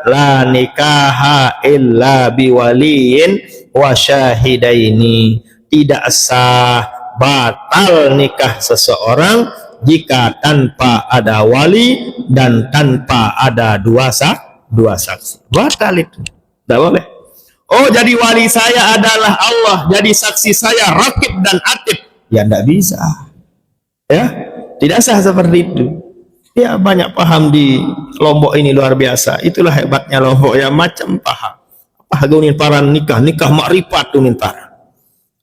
la nikaha illa biwaliyin wa syahidaini. Tidak sah, batal nikah seseorang jika tanpa ada wali dan tanpa ada dua saksi. Batal itu, tidak boleh. Oh, jadi wali saya adalah Allah, jadi saksi saya raqib dan atid. Ya tidak bisa, ya tidak sah seperti itu. Ya banyak paham di Lombok ini luar biasa. Itulah hebatnya Lombok ya, macam paham. Apa gunin paran nikah makrifat gunin paran.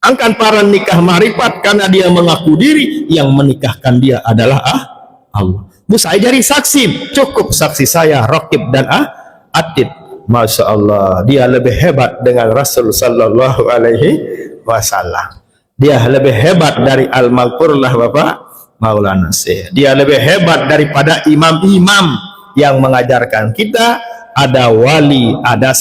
Angkat paran nikah makrifat karena dia mengaku diri yang menikahkan dia adalah Allah. Bu, saya jadi saksi, cukup saksi saya raqib dan atid. Masya Allah, dia lebih hebat dengan Rasul Sallallahu Alaihi Wasallam. Dia lebih hebat dari Al-Maghfurlah Bapak Maulana Syekh. Dia lebih hebat daripada imam-imam yang mengajarkan kita ada wali, ada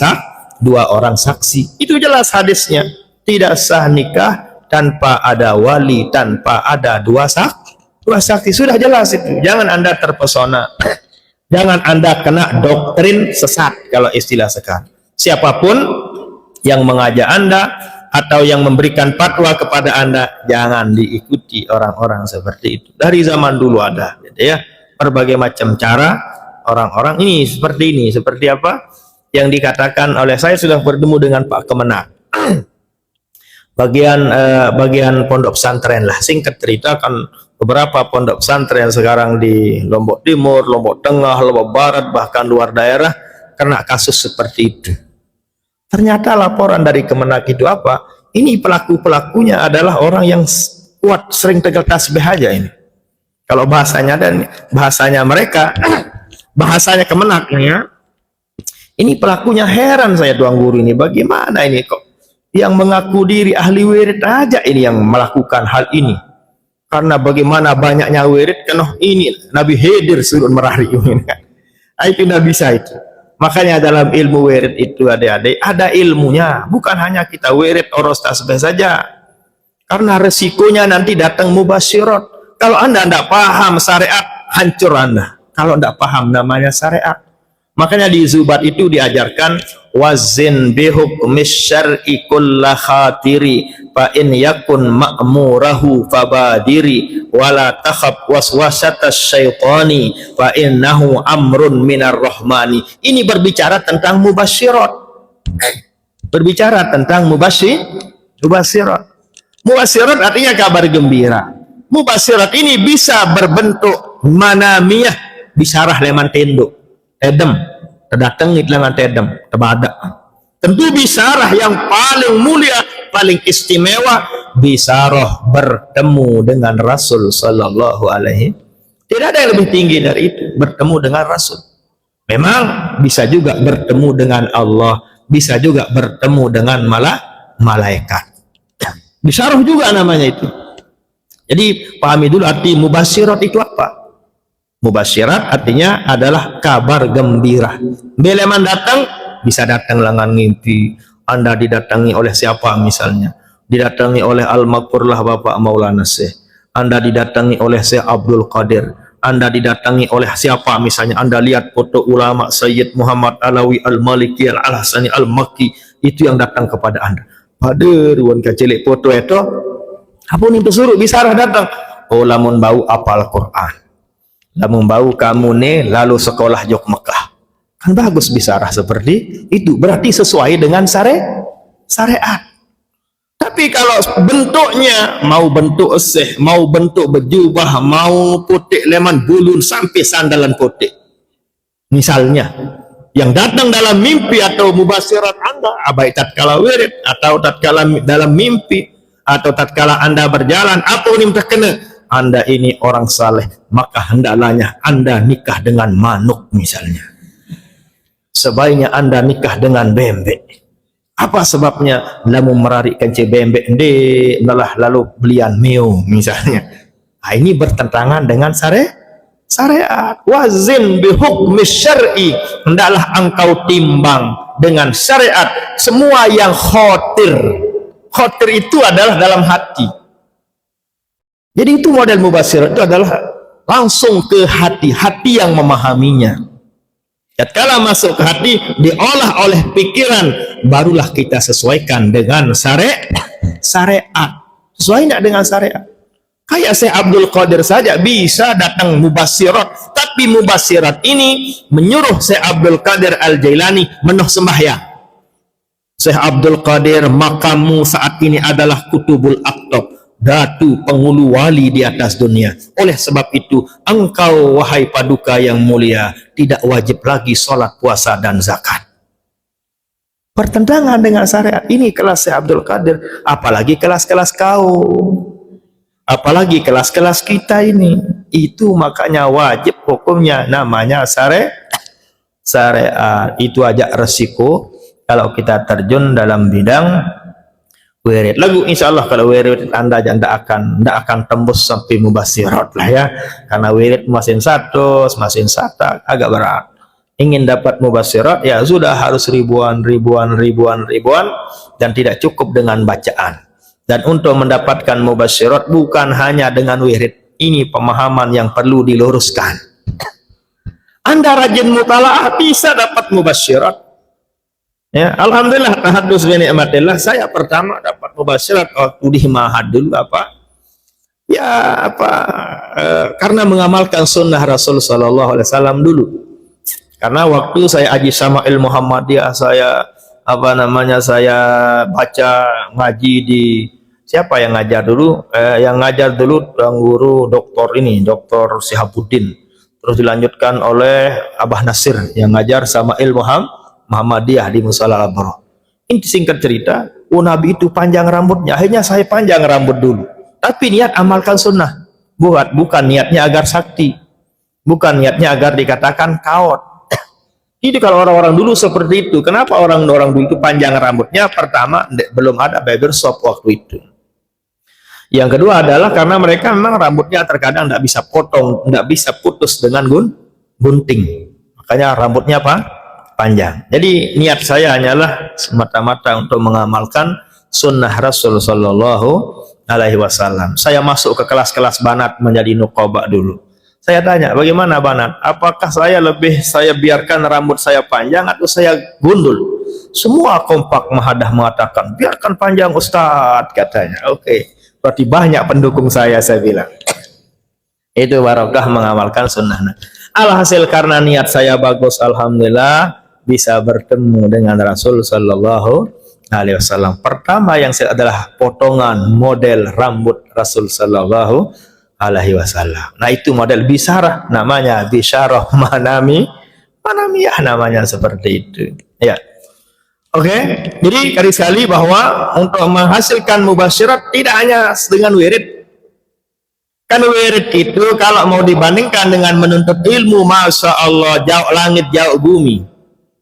dua orang saksi. Itu jelas hadisnya. Tidak sah nikah tanpa ada wali, tanpa ada dua saksi. Sudah jelas itu. Jangan Anda terpesona. Jangan Anda kena doktrin sesat kalau istilah sekarang. Siapapun yang mengajak Anda atau yang memberikan fatwa kepada Anda, jangan diikuti orang-orang seperti itu. Dari zaman dulu ada, gitu ya, berbagai macam cara orang-orang ini, seperti apa yang dikatakan oleh saya sudah bertemu dengan Pak Kemenak. bagian pondok pesantren lah, singkat cerita kan beberapa pondok pesantren sekarang di Lombok Timur, Lombok Tengah, Lombok Barat, bahkan luar daerah kena kasus seperti itu. Ternyata laporan dari Kemenak itu apa? Ini pelaku-pelakunya adalah orang yang kuat, sering tegal tasbih aja ini. Kalau bahasanya dan bahasanya mereka, bahasanya Kemenak ya. Ini pelakunya, heran saya Tuan Guru ini, bagaimana ini kok yang mengaku diri ahli wirid aja ini yang melakukan hal ini. Karena bagaimana banyaknya wirid, kan ini Nabi Khidir suruh merari ini. Itu tidak bisa itu. Makanya dalam ilmu wirid itu adik-adik ada ilmunya, bukan hanya kita wirid oros tasbih saja. Karena resikonya nanti datang mubasyirat. Kalau Anda tidak paham syariat, hancur Anda. Kalau tidak paham namanya syariat. Makanya di Zubat itu diajarkan wazin bihukmis syar'i kulla khatiri fa in yakun ma'murahu fabadiri wala takhab waswasatas syaitani fa innahu amrun minar rahmani. Ini berbicara tentang mubasyirat. Berbicara tentang mubasyirat. Mubasyirat artinya kabar gembira. Mubasyirat ini bisa berbentuk manamiyah, bisarah leman tenduk, tedem, terdatengit leman tedem, tebadak. Tentu bisarah yang paling mulia, paling istimewa, bisarah bertemu dengan Rasul Sallallahu Alaihi. Tidak ada yang lebih tinggi dari itu, bertemu dengan Rasul. Memang bisa juga bertemu dengan Allah, bisa juga bertemu dengan malaikat. Bisarah juga namanya itu. Jadi pahami dulu arti mubasyirat itu apa. Mubasyirat artinya adalah kabar gembira. Beleman datang, bisa datang dengan mimpi. Anda didatangi oleh siapa misalnya? Didatangi oleh Al-Maghfurlah Bapak Maulana Syekh. Anda didatangi oleh Syekh Abdul Qadir. Anda didatangi oleh siapa misalnya? Anda lihat foto ulama Sayyid Muhammad Alawi Al-Maliki Al-Hasani Al-Makki, itu yang datang kepada Anda. Pada ruang kecilik foto itu, apa nih pesuruh bisarah datang? Oh, lamun bau apal Quran, lamun bau kamu nih lalu sekolah Jok Mekah, kan bagus bisarah seperti itu, berarti sesuai dengan syariat. Tapi kalau bentuknya mau bentuk eseh, mau bentuk berjubah, mau putih leman bulun sampai sandalan putih, misalnya yang datang dalam mimpi atau mubasyirat Anda, baik tatkala wirid atau tatkala dalam mimpi atau tatkala Anda berjalan, apa yang terkena Anda ini orang saleh, maka hendaknya Anda nikah dengan manuk misalnya. Sebaiknya Anda nikah dengan bembek. Apa sebabnya? Lamu merari kence bembek ndek nalah lalu belian meo misalnya. Nah, ini bertentangan dengan syariat. Wazin bihukmis syar'i, hendaklah engkau timbang dengan syariat semua yang khotir. Khotir itu adalah dalam hati. Jadi itu model mubasyirat itu adalah langsung ke hati, hati yang memahaminya. Tatkala masuk ke hati, diolah oleh pikiran, barulah kita sesuaikan dengan syariat. Sesuai tidak dengan syariat? Kayak Syekh Abdul Qadir saja bisa datang mubassirat, tapi mubassirat ini menyuruh Syekh Abdul Qadir Al-Jailani menuh sembahyang. Syekh Abdul Qadir, makammu saat ini adalah kutubul aqtab, datu penghulu wali di atas dunia. Oleh sebab itu, engkau wahai paduka yang mulia, tidak wajib lagi sholat, puasa, dan zakat. Bertentangan dengan syariat. Ini kelas Syekh Abdul Qadir. Apalagi kelas-kelas kau. Apalagi kelas-kelas kita ini. Itu makanya wajib hukumnya namanya syariat. Itu aja resiko kalau kita terjun dalam bidang wirid. Lagu insya Allah kalau wirid anda tidak akan tembus sampai mubassirat lah ya, karena wirid masin satu agak berat. Ingin dapat mubassirat ya sudah harus ribuan dan tidak cukup dengan bacaan. Dan untuk mendapatkan mubassirat bukan hanya dengan wirid, ini pemahaman yang perlu diluruskan. Anda rajin mutalaah bisa dapat mubassirat. Ya, alhamdulillah tahadus bi ni'matillah, saya pertama dapat mubassirat waktu di Mahad dulu karena mengamalkan sunnah Rasul sallallahu alaihi wasallam dulu. Karena waktu saya Haji Syama'il Muhammadiyah, saya baca ngaji di siapa yang ngajar dulu? Yang ngajar dulu guru Dr. Sihabuddin. Terus dilanjutkan oleh Abah Nasir yang ngajar Syama'il Muhammadiyah di Musala Al-Abrar. Ini singkat cerita, Nabi itu panjang rambutnya. Akhirnya saya panjang rambut dulu. Tapi niat amalkan sunnah. Bukan niatnya agar sakti. Bukan niatnya agar dikatakan kaot. Jadi kalau orang-orang dulu seperti itu, kenapa orang-orang dulu itu panjang rambutnya? Pertama, belum ada barbershop waktu itu. Yang kedua adalah karena mereka memang rambutnya terkadang tidak bisa potong, tidak bisa putus dengan gunting. Makanya rambutnya panjang. Jadi niat saya hanyalah semata-mata untuk mengamalkan sunnah Rasul sallallahu alaihi wasallam. Saya masuk ke kelas-kelas banat menjadi nuqaba dulu. Saya tanya, bagaimana banat? Apakah saya biarkan rambut saya panjang atau saya gundul? Semua kompak mengatakan, biarkan panjang Ustadz, katanya. Oke, berarti banyak pendukung saya bilang. Itu barokah mengamalkan sunnah. Alhasil karena niat saya bagus, alhamdulillah bisa bertemu dengan Rasul sallallahu alaihi wasallam. Pertama yang saya adalah potongan model rambut Rasul sallallahu alaihi wasallam. Nah, itu model bisyarah, namanya bisyarah manamiyah namanya seperti itu. Ya. Oke, jadi kali-kali bahwa untuk menghasilkan mubassirat tidak hanya dengan wirid. Kan wirid itu kalau mau dibandingkan dengan menuntut ilmu, masya Allah, jauh langit jauh bumi.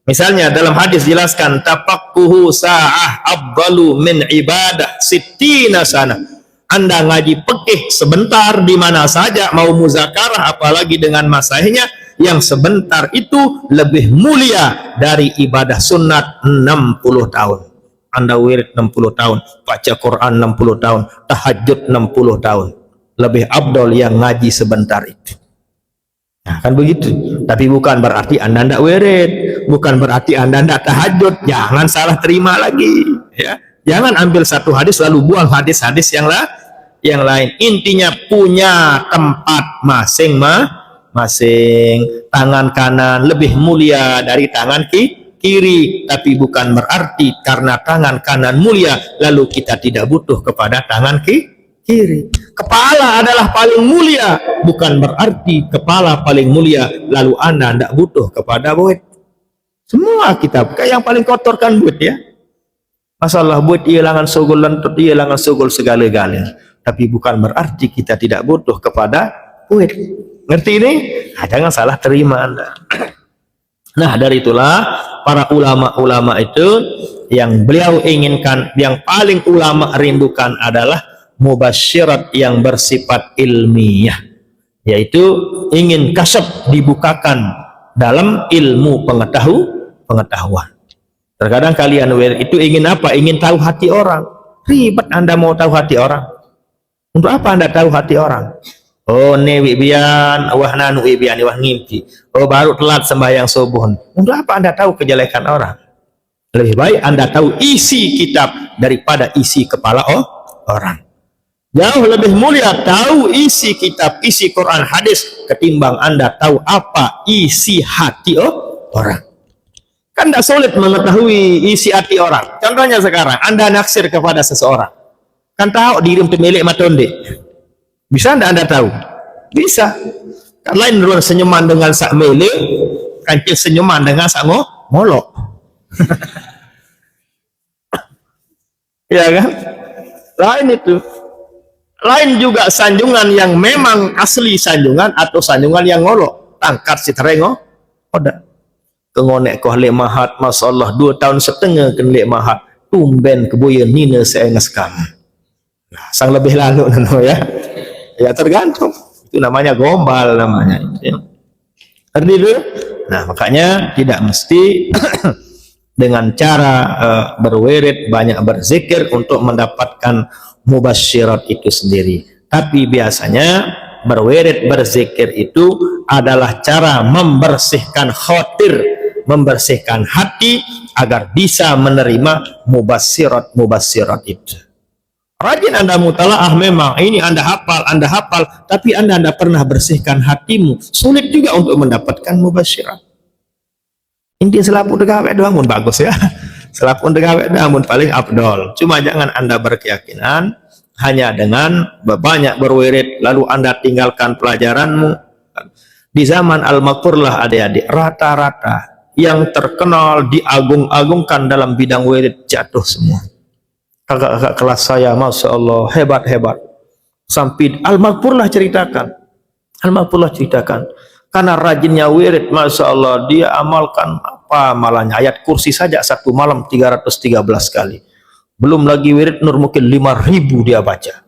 Misalnya dalam hadis jelaskan, tafaqquhu sa'ah afdalu min ibadah sittina sana. Anda ngaji fikih sebentar di mana saja, mau muzakarah apalagi dengan masahnya, yang sebentar itu lebih mulia dari ibadah sunat 60 tahun. Anda wirid 60 tahun, baca Quran 60 tahun, tahajud 60 tahun. Lebih abdol yang ngaji sebentar itu. Nah, kan begitu. Tapi bukan berarti Anda tidak wirid, bukan berarti Anda tidak tahajud. Jangan salah terima lagi, ya. Jangan ambil satu hadis lalu buang hadis-hadis yang lain. Intinya punya tempat masing-masing. Tangan kanan lebih mulia dari tangan kiri, tapi bukan berarti karena tangan kanan mulia lalu kita tidak butuh kepada tangan kiri. Kepala adalah paling mulia, bukan berarti kepala paling mulia lalu Anda tidak butuh kepada buit. Semua kitab, kayak yang paling kotor kan buit, ya. Masalah buat hilangan sugul lentut, hilangan sugul segala-galanya. Tapi bukan berarti kita tidak butuh kepada buat. Ngerti ini? Nah, jangan salah terima Anda. Nah, dari itulah para ulama-ulama itu yang beliau inginkan, yang paling ulama rindukan adalah mubasyirat yang bersifat ilmiah. Yaitu ingin kasyaf dibukakan dalam ilmu pengetahuan. Terkadang kalian itu ingin apa? Ingin tahu hati orang. Ribet Anda mau tahu hati orang. Untuk apa Anda tahu hati orang? Oh wi bian, wah nanu wi bian, wah ngimpi. Oh baru telat sembahyang subuh. Untuk apa Anda tahu kejelekan orang? Lebih baik Anda tahu isi kitab daripada isi kepala orang. Jauh lebih mulia tahu isi kitab, isi Quran, hadis ketimbang Anda tahu apa isi hati orang. Kan tidak sulit mengetahui isi hati orang. Contohnya sekarang Anda naksir kepada seseorang, kan tahu diri pemilik matonde. Bisa Anda tahu? Bisa. Kan lain ruang senyuman dengan sak milik, kancing senyuman dengan sak ngolok. Ya kan? Lain itu. Lain juga sanjungan yang memang asli sanjungan atau sanjungan yang ngolok. Tangkat si terengo. Oda. Kengonek koh lek mahat, masyaallah 2 tahun setengah kan lek mahat. Tumben kebuyan nina seengas kamu. Nah, sang lebih lalu nano ya. Ya tergantung. Itu namanya gombal namanya. Ya. Arti itu? Nah, makanya tidak mesti dengan cara berwirid, banyak berzikir untuk mendapatkan mubasyirat itu sendiri. Tapi biasanya berwirid, berzikir itu adalah cara membersihkan khotir, membersihkan hati agar bisa menerima mubasyirat itu. Rajin Anda mutalaah memang, ini Anda hafal, tapi Anda tidak pernah bersihkan hatimu, sulit juga untuk mendapatkan mubasyirat. Inti selapun degawe doang pun bagus ya. Selapun degawe doang pun paling abdol. Cuma jangan Anda berkeyakinan hanya dengan banyak berwirid lalu Anda tinggalkan pelajaranmu. Di zaman Al-Makur lah adik-adik, rata-rata yang terkenal diagung-agungkan dalam bidang wirid jatuh semua. Kakak-kakak kelas saya, Masya Allah, hebat-hebat. Sampai Al-Makur lah ceritakan. Karena rajinnya wirid, Masya Allah, dia amalkan apa malahnya. Ayat kursi saja satu malam 313 kali. Belum lagi wirid nur mungkin 5.000 dia baca.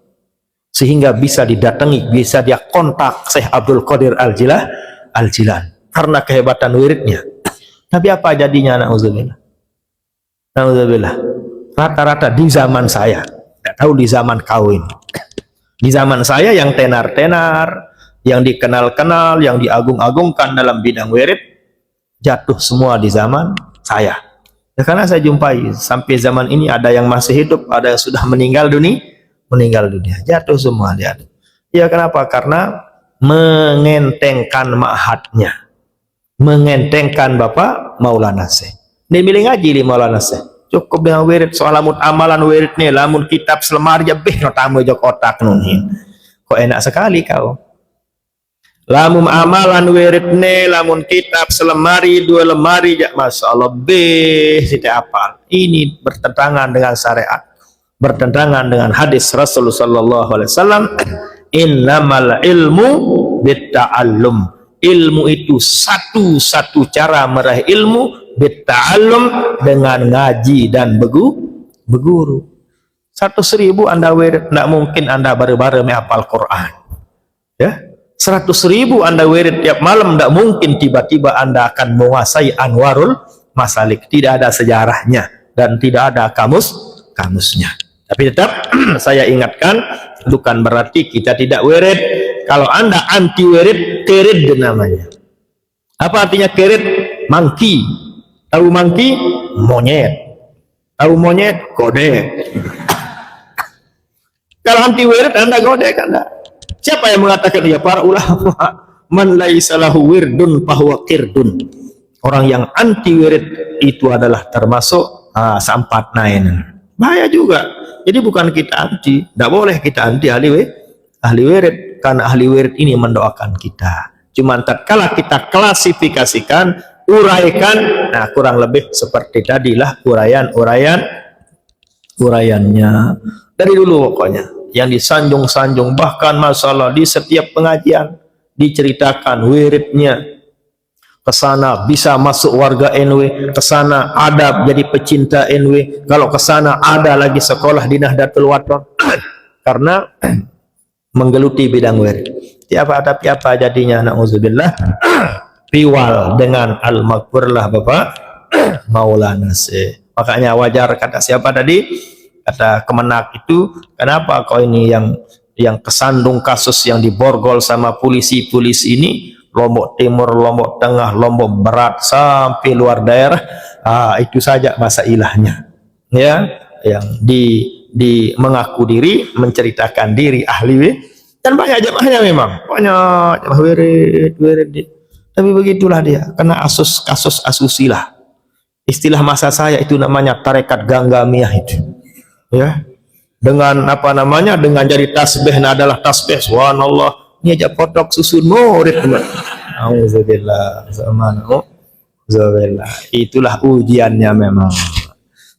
Sehingga bisa didatangi, bisa dia kontak Syekh Abdul Qadir Al-Jilan. Karena kehebatan wiridnya. Tapi apa jadinya, na'udzubillah? Rata-rata di zaman saya, tidak tahu di zaman kawin. Di zaman saya yang tenar-tenar, yang dikenal-kenal, yang diagung-agungkan dalam bidang wirid, jatuh semua di zaman saya. Ya, karena saya jumpai sampai zaman ini ada yang masih hidup, ada yang sudah meninggal dunia, jatuh semua dia. Ya kenapa? Karena mengentengkan ma'hadnya, mengentengkan Bapak Maulana Syekh. Dia milih ngaji di Maulana Syekh. Cukup dengan wirid, soal amalan wirid nih, lamun kitab selemari jebih no tamu jok otak nunin. Kok enak sekali kau. Lamun amalan wirid nih, lamun kitab selemari 2 lemari jak, Masya Allah, setiap apal. Ini bertentangan dengan syariat, bertentangan dengan hadis Rasulullah sallallahu alaihi wasallam. Innamal ilmu bitta'allum. Ilmu itu satu-satu cara meraih ilmu, bitta'allum, dengan ngaji dan beguru. 100.000 Anda wirid, tidak mungkin Anda baru-baru menghafal Quran. Ya, 100.000 Anda wirid tiap malam, tidak mungkin tiba-tiba Anda akan menguasai Anwarul Masalik. Tidak ada sejarahnya dan tidak ada kamusnya. Tapi tetap saya ingatkan, bukan berarti kita tidak wirid. Kalau Anda anti wirid, kerid namanya. Apa artinya kerid? Mangki. Tahu mangki? Monyet. Tahu monyet? Godek. Kalau anti wirid Anda godek Anda. Siapa yang mengatakan? Ya para ulama. Man laisa lahu wirdun fahuwa qirdun. Orang yang anti wirid itu adalah termasuk sampat nain. Bahaya juga. Jadi bukan kita anti, tidak boleh kita anti ahli wirid, karena ahli wirid ini mendoakan kita. Cuma tatkala kita klasifikasikan, uraikan, nah kurang lebih seperti tadilah uraiannya dari dulu pokoknya yang disanjung-sanjung, bahkan masalah di setiap pengajian diceritakan wiridnya. Kesana bisa masuk warga NW, kesana ada jadi pecinta NW, kalau kesana ada lagi sekolah di Nahdlatul Wathon. Karena menggeluti bidang wirid. Tapi apa jadinya, na'udzubillah, riwal dengan Al-Maghfur lah Bapak Maulana Syekh. Makanya wajar kata siapa tadi? Kata Kemenak itu, kenapa kau ini yang yang kesandung kasus yang diborgol sama polisi-polisi ini, Lombok Timur, Lombok Tengah, Lombok Barat sampai luar daerah, itu saja masailahnya, ya, yang di mengaku diri, menceritakan diri ahli, dan banyak jamaahnya, memang banyak jamaah wirid, tapi begitulah dia, kena kasus asusila. Istilah masa saya itu namanya tarekat ganggamiyah itu, ya, dengan apa namanya, dengan jadi tasbih adalah tasbih subhanallah, ini aja potok susun murid. Auzubillah, itulah ujiannya memang.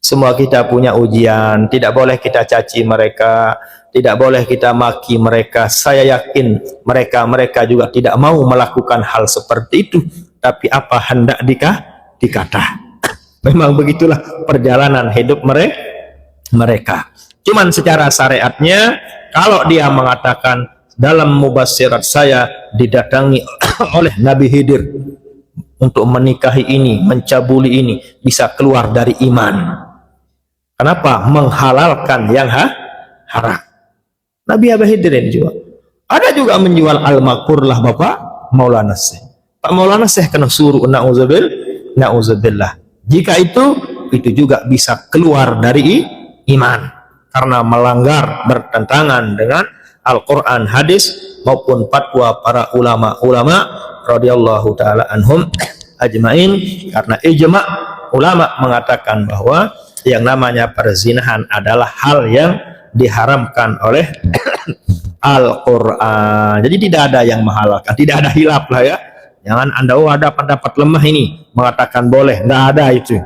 Semua kita punya ujian, tidak boleh kita caci mereka, tidak boleh kita maki mereka. Saya yakin mereka juga tidak mau melakukan hal seperti itu, tapi apa hendak dikata. Memang begitulah perjalanan hidup mereka. Cuman secara syariatnya, kalau dia mengatakan dalam mubassirat saya didatangi oleh Nabi Khidir untuk menikahi ini, mencabuli ini, bisa keluar dari iman. Kenapa? Menghalalkan yang haram. Nabi Khidir ini juga. Ada juga menjual al-makurlah Bapak Maulana Syekh. Pak Maulana Syekh kena suruh, na'udzubillah. Jika itu juga bisa keluar dari iman, karena melanggar, bertentangan dengan Al-Quran, hadis, maupun fatwa para ulama radhiyallahu ta'ala anhum ajmain. Karena ijma ulama mengatakan bahwa yang namanya perzinahan adalah hal yang diharamkan oleh Al-Quran. Jadi tidak ada yang menghalalkan, tidak ada hilaf lah ya. Jangan Anda, ada pendapat lemah ini mengatakan boleh, nggak ada itu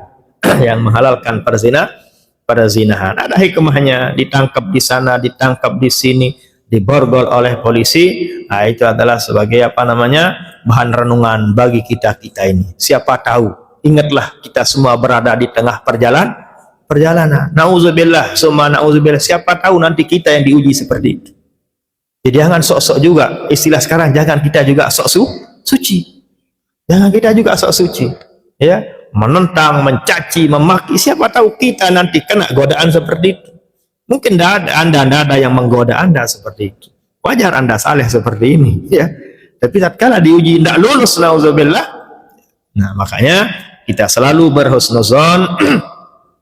yang menghalalkan perzinahan. Ada hikmahnya, ditangkap di sana, ditangkap di sini, diborgol oleh polisi. Nah, itu adalah sebagai apa namanya, bahan renungan bagi kita ini. Siapa tahu, ingatlah kita semua berada di tengah perjalanan. Nauzubillah, summa nauzubillah. Siapa tahu nanti kita yang diuji seperti itu. Jadi jangan sok-sok juga. Istilah sekarang, jangan kita juga sok suci. Jangan kita juga sok suci, ya, menentang, mencaci, memaki. Siapa tahu kita nanti kena godaan seperti itu. Mungkin Anda ada yang menggoda Anda seperti itu. Wajar Anda saleh seperti ini, ya. Tapi tatkala diuji tidak lulus, nauzubillah. Nah, makanya kita selalu berhusnuzon.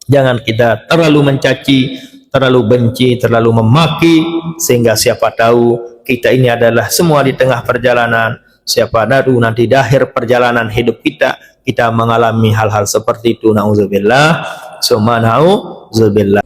Jangan kita terlalu mencaci, terlalu benci, terlalu memaki, sehingga siapa tahu kita ini adalah semua di tengah perjalanan. Siapa tahu nanti di akhir perjalanan hidup kita mengalami hal-hal seperti itu. Nauzubillah, summa nauzubillah.